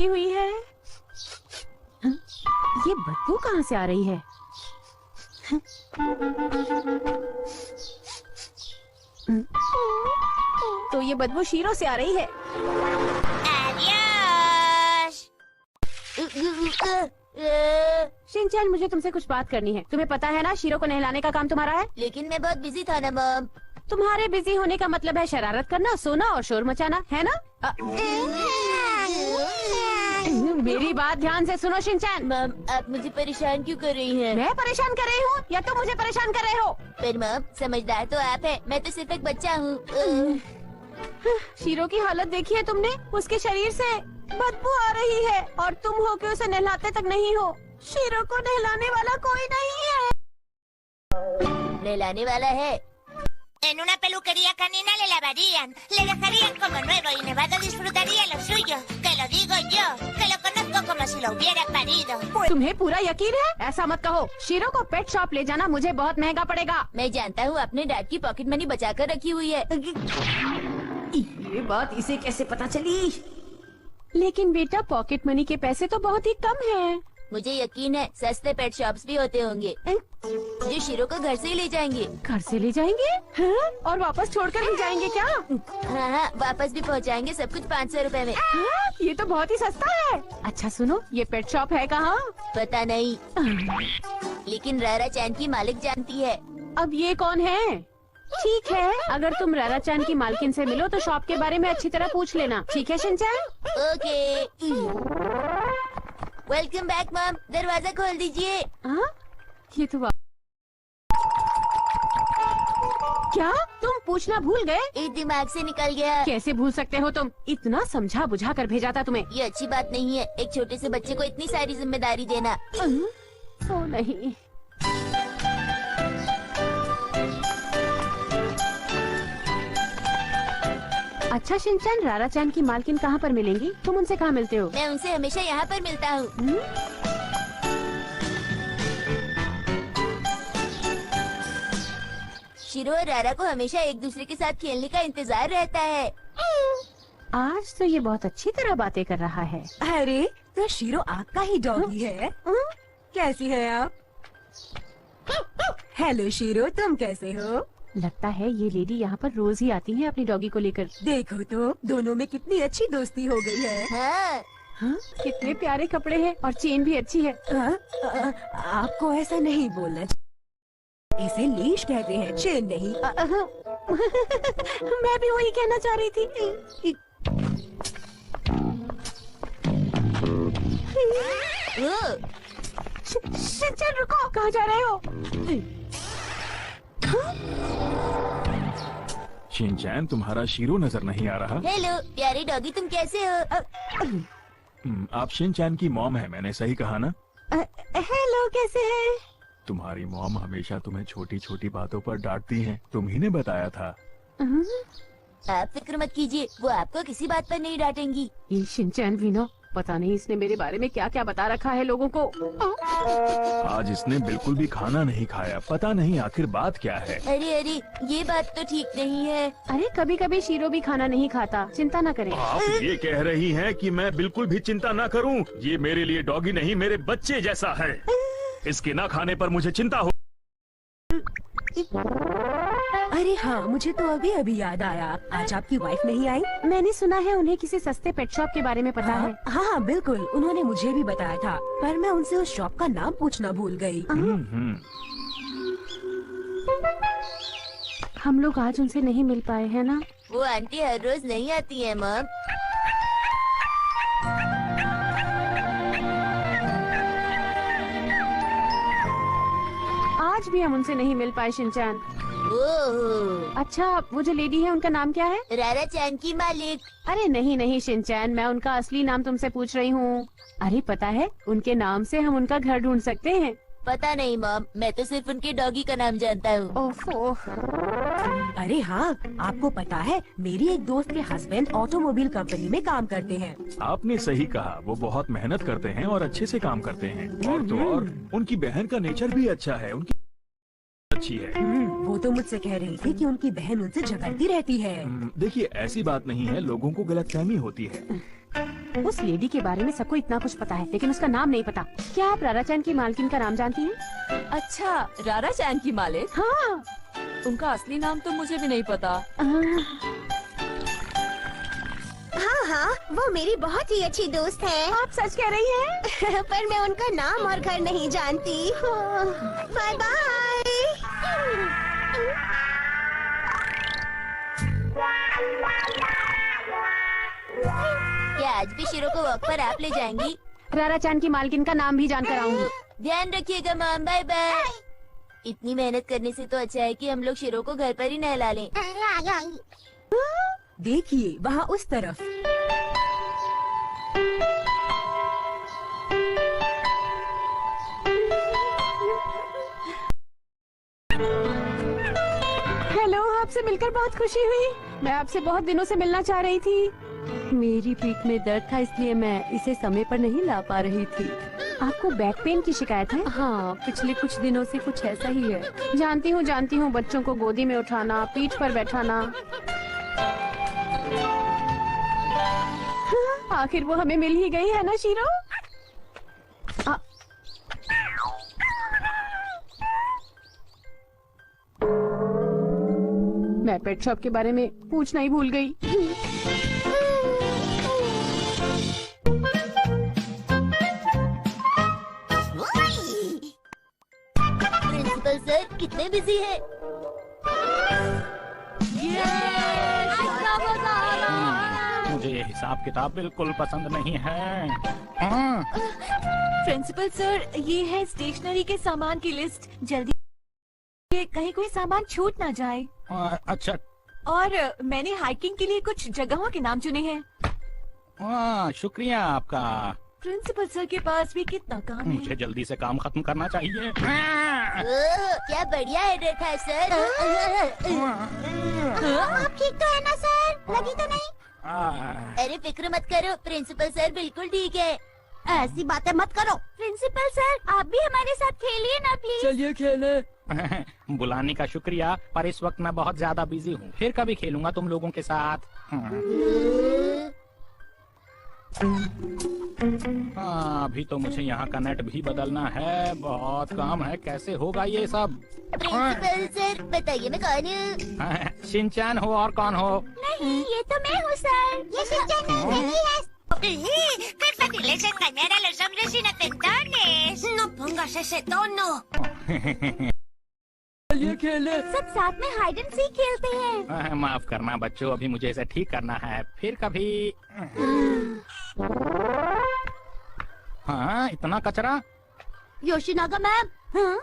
की हुई है। ये बदबू कहाँ से आ रही है? तो ये बदबू शीरो से आ रही है। शिनचैन, मुझे तुमसे कुछ बात करनी है। तुम्हें पता है ना, शीरो को नहलाने का काम तुम्हारा है। लेकिन मैं बहुत बिजी था ना मॉम। तुम्हारे बिजी होने का मतलब है शरारत करना, सोना और शोर मचाना, है ना? मेरी बात ध्यान से सुनो शिनचैन। मॉम, आप मुझे परेशान क्यों कर रही हैं? मैं परेशान कर रही हूँ या तुम मुझे परेशान कर रहे हो? पर मॉम, समझदार तो आप है, मैं तो सिर्फ एक बच्चा हूँ। शीरो की हालत देखी है तुमने? उसके शरीर से बदबू आ रही है और तुम हो के उसे नहलाते तक नहीं हो। शीरो को नहलाने वाला कोई नहीं है। नहलाने वाला है। En una peluquería canina le lavarían, le dejarían como nuevo y Nevado disfrutaría lo suyo. Que lo digo yo, que lo conozco como si lo hubiera parido. तुम्हें पूरा यकीन है? ऐसा मत कहो। शीरो को पेट शॉप ले जाना मुझे बहुत महंगा पड़ेगा। मैं जानता हूँ, अपने डैड की पॉकेट मनी बचा कर रखी हुई है। ये बात इसे कैसे पता चली? लेकिन बेटा, पॉकेट मनी के पैसे तो बहुत ही कम हैं। मुझे यकीन है सस्ते पेट शॉप्स भी होते होंगे जो शीरो को घर से ही ले जाएंगे। घर से ले जाएंगे? हाँ? और वापस छोड़कर भी जाएंगे क्या? हाँ, वापस भी पहुँचाएंगे, सब कुछ 500 रुपए में। हाँ? ये तो बहुत ही सस्ता है। अच्छा सुनो, ये पेट शॉप है कहाँ? पता नहीं, लेकिन रारा चैन की मालिक जानती है। अब ये कौन है? ठीक है, अगर तुम रारा चैन की मालकिन से मिलो तो शॉप के बारे में अच्छी तरह पूछ लेना। ठीक है Shinchan? Okay. Welcome back mom, दरवाजा खोल दीजिए। ये तो क्या तुम पूछना भूल गए? एक दिमाग से निकल गया। कैसे भूल सकते हो तुम? इतना समझा बुझा कर भेजा था तुम्हें। ये अच्छी बात नहीं है, एक छोटे से बच्चे को इतनी सारी जिम्मेदारी देना। ओ नहीं। अच्छा शिनचैन, रारा चैन की मालकिन कहाँ पर मिलेंगी? तुम उनसे कहाँ मिलते हो? मैं उनसे हमेशा यहाँ पर मिलता हूँ। शीरो और रारा को हमेशा एक दूसरे के साथ खेलने का इंतजार रहता है। आज तो ये बहुत अच्छी तरह बातें कर रहा है। अरे, तो शीरो आपका ही डॉगी है। कैसी है आप? हेलो शीरो, तुम कैसे हो? लगता है ये लेडी यहाँ पर रोज ही आती है अपनी डॉगी को लेकर। देखो तो, दोनों में कितनी अच्छी दोस्ती हो गई है। हाँ। हाँ? कितने प्यारे कपड़े हैं और चेन भी अच्छी है। आपको ऐसा नहीं बोलना चाहिए। इसे लीश कहते हैं, चेन नहीं। मैं भी वही कहना चाह रही थी। शिनचैन रुको, कहाँ जा रहे हो? शिनचैन, तुम्हारा शीरो नजर नहीं आ रहा। हेलो प्यारे डॉगी, तुम कैसे हो? आप शिनचैन की मॉम है, मैंने सही कहा ना? हेलो, कैसे हैं? तुम्हारी मॉम हमेशा तुम्हें छोटी छोटी बातों पर डांटती हैं। तुम ही ने बताया था। आप फिक्र मत कीजिए, वो आपको किसी बात पर नहीं डांटेंगी। ये शिनचैन वीनो, पता नहीं इसने मेरे बारे में क्या क्या बता रखा है लोगों को। आज इसने बिल्कुल भी खाना नहीं खाया, पता नहीं आखिर बात क्या है। अरे, ये बात तो ठीक नहीं है। अरे कभी कभी शीरो भी खाना नहीं खाता, चिंता न करें। आप ये कह रही हैं कि मैं बिल्कुल भी चिंता ना करूं? ये मेरे लिए डॉगी नहीं, मेरे बच्चे जैसा है। इसके ना खाने पर मुझे चिंता हो। अरे हाँ, मुझे तो अभी अभी याद आया, आज आपकी वाइफ नहीं आई? मैंने सुना है उन्हें किसी सस्ते पेट शॉप के बारे में पता है। हाँ, बिल्कुल, उन्होंने मुझे भी बताया था, पर मैं उनसे उस शॉप का नाम पूछना भूल गई। हम लोग आज उनसे नहीं मिल पाए हैं ना? वो आंटी हर रोज नहीं आती है मॉम। आज भी हम उनसे नहीं मिल पाए शिनचैन। ओह, अच्छा, वो जो लेडी है उनका नाम क्या है? रारा चैन की मालिक। अरे नहीं शिनचैन, मैं उनका असली नाम तुमसे पूछ रही हूँ। अरे पता है, उनके नाम से हम उनका घर ढूंढ सकते हैं। पता नहीं मॉम, मैं तो सिर्फ उनके डॉगी का नाम जानता हूँ। ओफो। अरे हाँ, आपको पता है, मेरी एक दोस्त के हस्बैंड ऑटोमोबाइल कंपनी में काम करते हैं। आपने सही कहा, वो बहुत मेहनत करते हैं और अच्छे से काम करते हैं। और तो और उनकी बहन का नेचर भी अच्छा है, उनकी अच्छी है। वो तो मुझसे कह रही थी कि उनकी बहन उनसे झगड़ती रहती है। देखिए, ऐसी बात नहीं है, लोगों को गलतफहमी होती है। उस लेडी के बारे में सबको इतना कुछ पता है, लेकिन उसका नाम नहीं पता। क्या आप रारा चैन की मालकिन का नाम जानती हैं? अच्छा, रारा चैन की मालिक? हाँ। उनका असली नाम तो मुझे भी नहीं पता। हाँ हाँ, वो मेरी बहुत ही अच्छी दोस्त है। आप सच कह रही हैं? पर मैं उनका नाम और घर नहीं जानती। Bye bye. क्या आज भी शिरो को वॉक पर आप ले जाएंगी? रारा चैन की मालकिन का नाम भी जानकर आऊंगी। ध्यान रखिएगा मैम, बाय बाय। इतनी मेहनत करने से तो अच्छा है कि हम लोग शिरो को घर पर ही नहला लें। देखिए वहाँ उस तरफ। हेलो, आपसे मिलकर बहुत खुशी हुई। मैं आपसे बहुत दिनों से मिलना चाह रही थी। मेरी पीठ में दर्द था, इसलिए मैं इसे समय पर नहीं ला पा रही थी। आपको बैक पेन की शिकायत है? हाँ, पिछले कुछ दिनों से कुछ ऐसा ही है। जानती हूँ, बच्चों को गोदी में उठाना, पीठ पर बैठाना। हाँ, आखिर वो हमें मिल ही गई है ना शीरो? मैं पेट शॉप के बारे में पूछना ही भूल गई। प्रिंसिपल सर कितने बिजी है? मुझे ये हिसाब किताब बिल्कुल पसंद नहीं है। प्रिंसिपल सर, ये है स्टेशनरी के सामान की लिस्ट। जल्दी कहीं कोई सामान छूट ना जाए। अच्छा। और मैंने हाइकिंग के लिए कुछ जगहों के नाम चुने हैं। शुक्रिया आपका। प्रिंसिपल सर के पास भी कितना काम है। मुझे जल्दी से काम खत्म करना चाहिए। ओह, क्या बढ़िया एड्रेस था सर। आप ठीक तो है ना सर? लगी तो नहीं? अरे फिक्र मत करो, प्रिंसिपल सर बिल्कुल ठीक है। ऐसी बातें मत करो। प्रिंसिपल सर, आप भी हमारे साथ खेलिए ना प्लीज। चलिए खेले। बुलाने का शुक्रिया, पर इस वक्त मैं बहुत ज्यादा बिजी हूँ। फिर कभी खेलूंगा तुम लोगों के साथ। अभी तो मुझे यहाँ का नेट भी बदलना है। बहुत काम है, कैसे होगा ये सब? प्रिंसिपल सर बताइए, मैं कौन हूँ? शिनचैन हो और कौन हो? नहीं, ये तो मैं हूँ सर। ये शिनचैन नहीं है। ¡Qué fácil es engañar a los hombres inocentones! ¡No pongas ese tono! चलिए खेले। सब साथ में हाइड एंड सीक खेलते हैं। माफ करना बच्चों, अभी मुझे इसे ठीक करना है। फिर कभी। हाँ, इतना कचरा। योशिनागा मैम, हाँ?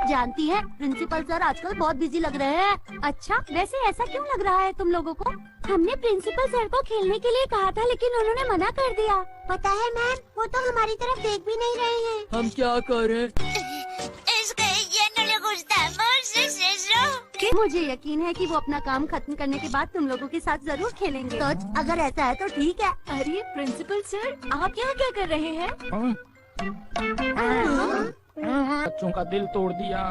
जानती है, प्रिंसिपल सर आजकल बहुत बिजी लग रहे हैं। अच्छा, वैसे ऐसा क्यों लग रहा है तुम लोगों को? हमने प्रिंसिपल सर को खेलने के लिए कहा था, लेकिन उन्होंने मना कर दिया। पता है मैम, वो तो हमारी तरफ देख भी नहीं रहे हैं। हम क्या करें? Es que ya no le gustamos, ¿es eso? मुझे यकीन है कि वो अपना काम खत्म करने के बाद तुम लोगों के साथ जरूर खेलेंगे। तो अगर ऐसा है तो ठीक है। अरे प्रिंसिपल सर, आप यहाँ क्या कर रहे हैं? बच्चों का दिल तोड़ दिया।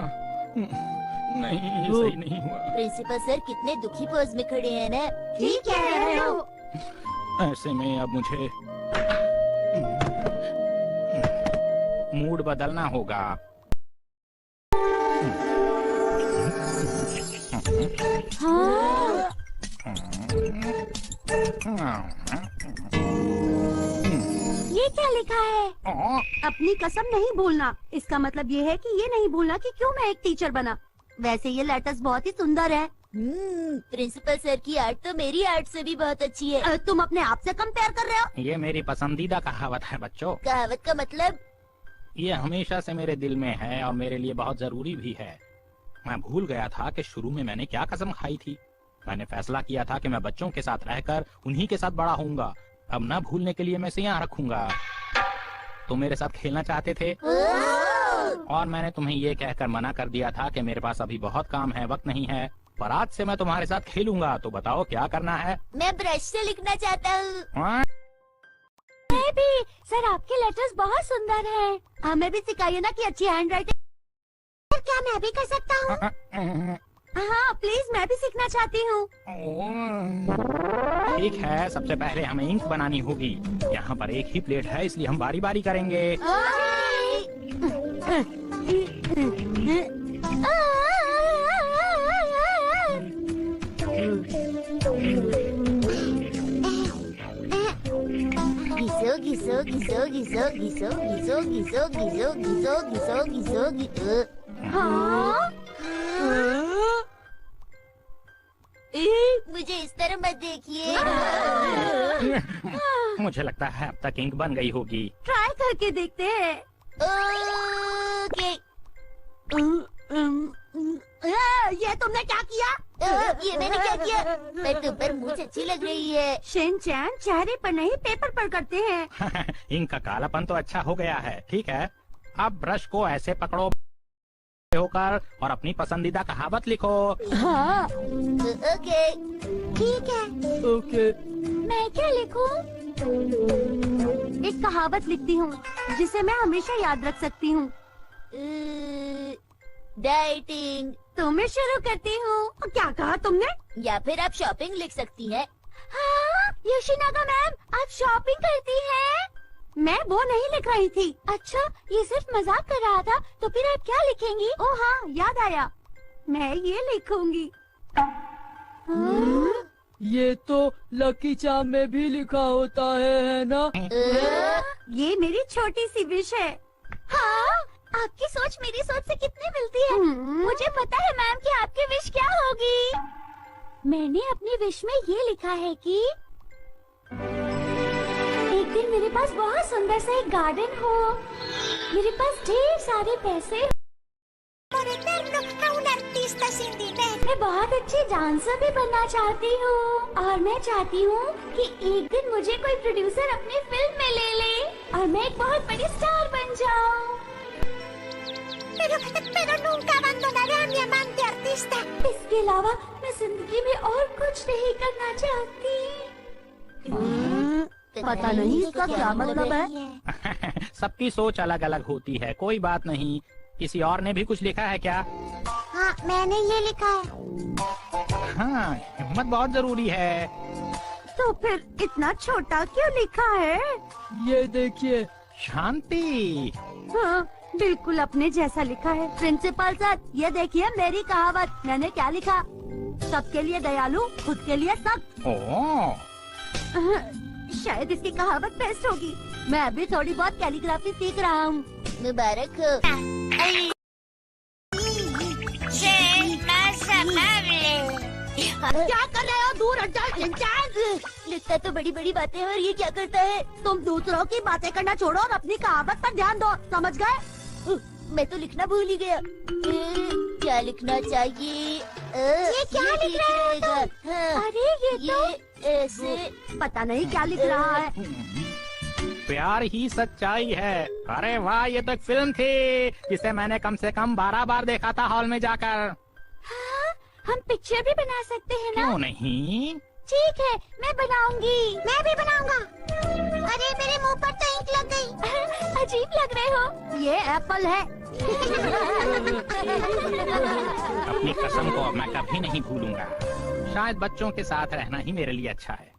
नहीं, ये सही नहीं हुआ। प्रिंसिपल सर कितने दुखी पोज में खड़े हैं ना। ठीक है। ऐसे में अब मुझे मूड बदलना होगा। ये क्या लिखा है? अपनी कसम नहीं भूलना। इसका मतलब ये है कि ये नहीं भूलना कि क्यों मैं एक टीचर बना। वैसे ये लेटर्स बहुत ही सुंदर है। प्रिंसिपल सर की आर्ट तो मेरी आर्ट से भी बहुत अच्छी है। तुम अपने आप से कंपेयर कर रहे हो? ये मेरी पसंदीदा कहावत है बच्चों। कहावत का मतलब? ये हमेशा से मेरे दिल में है और मेरे लिए बहुत जरूरी भी है। मैं भूल गया था कि शुरू में मैंने क्या कसम खाई थी। मैंने फैसला किया था कि मैं बच्चों के साथ रहकर उन्हीं के साथ बड़ा होऊंगा। अब ना भूलने के लिए मैं इसे यहाँ रखूंगा। तुम मेरे साथ खेलना चाहते थे और मैंने तुम्हें ये कहकर मना कर दिया था कि मेरे पास अभी बहुत काम है, वक्त नहीं है। पर आज से मैं तुम्हारे साथ खेलूंगा। तो बताओ क्या करना है? मैं ब्रश से लिखना चाहता हूँ। मैं भी। सर आपके लेटर्स बहुत सुंदर हैं। हमें भी सिखाइए ना कि अच्छी हैंड राइटिंग। क्या मैं भी कर सकता हूँ? हाँ प्लीज, मैं भी सीखना चाहती हूँ। ठीक है, सबसे पहले हमें इंक बनानी होगी। यहाँ पर एक ही प्लेट है, इसलिए हम बारी बारी करेंगे। घिसो घिसो घिसो घिसो घिसो घिसो घिसो घिसो घिसो घिसो घिसो घिसो। हाँ? मुझे इस तरह मत देखिए। मुझे लगता है अब तक इंक बन गई होगी। ट्राई करके देखते हैं। ओके। ये तुमने क्या किया? ये मैंने क्या किया? पर तुम पर मुझे अच्छी लग रही है। शिनचैन चेहरे पर नहीं पेपर पर करते हैं। इंक का कालापन तो अच्छा हो गया है। ठीक है, अब ब्रश को ऐसे पकड़ो होकर और अपनी पसंदीदा कहावत लिखो। हाँ। ओके, ठीक है। ओके। मैं क्या लिखूं? एक कहावत लिखती हूँ जिसे मैं हमेशा याद रख सकती हूँ। डाइटिंग। तो मैं शुरू करती हूँ। क्या कहा तुमने? या फिर आप शॉपिंग लिख सकती है। हाँ, योशिनागा मैम, आप शॉपिंग करती हैं? मैं वो नहीं लिख रही थी। अच्छा, ये सिर्फ मजाक कर रहा था। तो फिर आप क्या लिखेंगी? ओह हाँ, याद आया, मैं ये लिखूंगी। ये तो लकी चार्म में भी लिखा होता है ना? ये मेरी छोटी सी विश है। हाँ, आपकी सोच मेरी सोच से कितनी मिलती है। मुझे पता है मैम कि आपकी विश क्या होगी। मैंने अपनी विश में ये लिखा है कि एक दिन मेरे पास बहुत सुंदर सा एक गार्डन हो, मेरे पास ढेर सारे पैसे, Por eterno a un artista sin dinero. मैं बहुत अच्छी डांसर भी बनना चाहती हूँ और मैं चाहती हूँ कि एक दिन मुझे कोई प्रोड्यूसर अपनी फिल्म में ले ले और मैं एक बहुत बड़ी स्टार बन जाऊँ। Pero nunca abandonaré a mi amante artista. इसके अलावा मैं जिंदगी में और कुछ नहीं करना चाहती। पता नहीं इसका क्या मतलब है। सबकी सोच अलग अलग होती है, कोई बात नहीं। किसी और ने भी कुछ लिखा है क्या? हाँ, मैंने ये लिखा है। हाँ, हिम्मत बहुत जरूरी है। तो फिर इतना छोटा क्यों लिखा है? ये देखिए। शांति। हाँ, बिल्कुल अपने जैसा लिखा है। प्रिंसिपल सर, ये देखिए मेरी कहावत। मैंने क्या लिखा? सबके लिए दयालु, खुद के लिए सख्त। ओह, शायद इसकी कहावत बेस्ट होगी। मैं अभी थोड़ी बहुत कैलीग्राफी सीख रहा हूँ। मुबारक हो। Sé más amable. क्या कर रहे हो? दूर हट जाओ शिनचैन। लिखता तो बड़ी बड़ी बातें और ये क्या करता है? तुम दूसरों की बातें करना छोड़ो और अपनी कहावत पर ध्यान दो, समझ गए? मैं तो लिखना भूल ही गया। क्या लिखना चाहिए? ये क्या लिख रहा है? अरे ये तो ऐसे पता नहीं क्या लिख रहा है। प्यार ही सच्चाई है। अरे वाह, ये तो एक फिल्म थी जिसे मैंने कम से कम 12 बार देखा था हॉल में जाकर। हाँ, हम पिक्चर भी बना सकते हैं ना? क्यों नहीं? ठीक है, मैं बनाऊंगी। मैं भी बनाऊंगा। अरे मेरे मुंह पर तो इंक लग गई। अजीब लग रहे हो। ये एप्पल है। अपनी कसम को अब मैं कभी नहीं भूलूंगा। शायद बच्चों के साथ रहना ही मेरे लिए अच्छा है।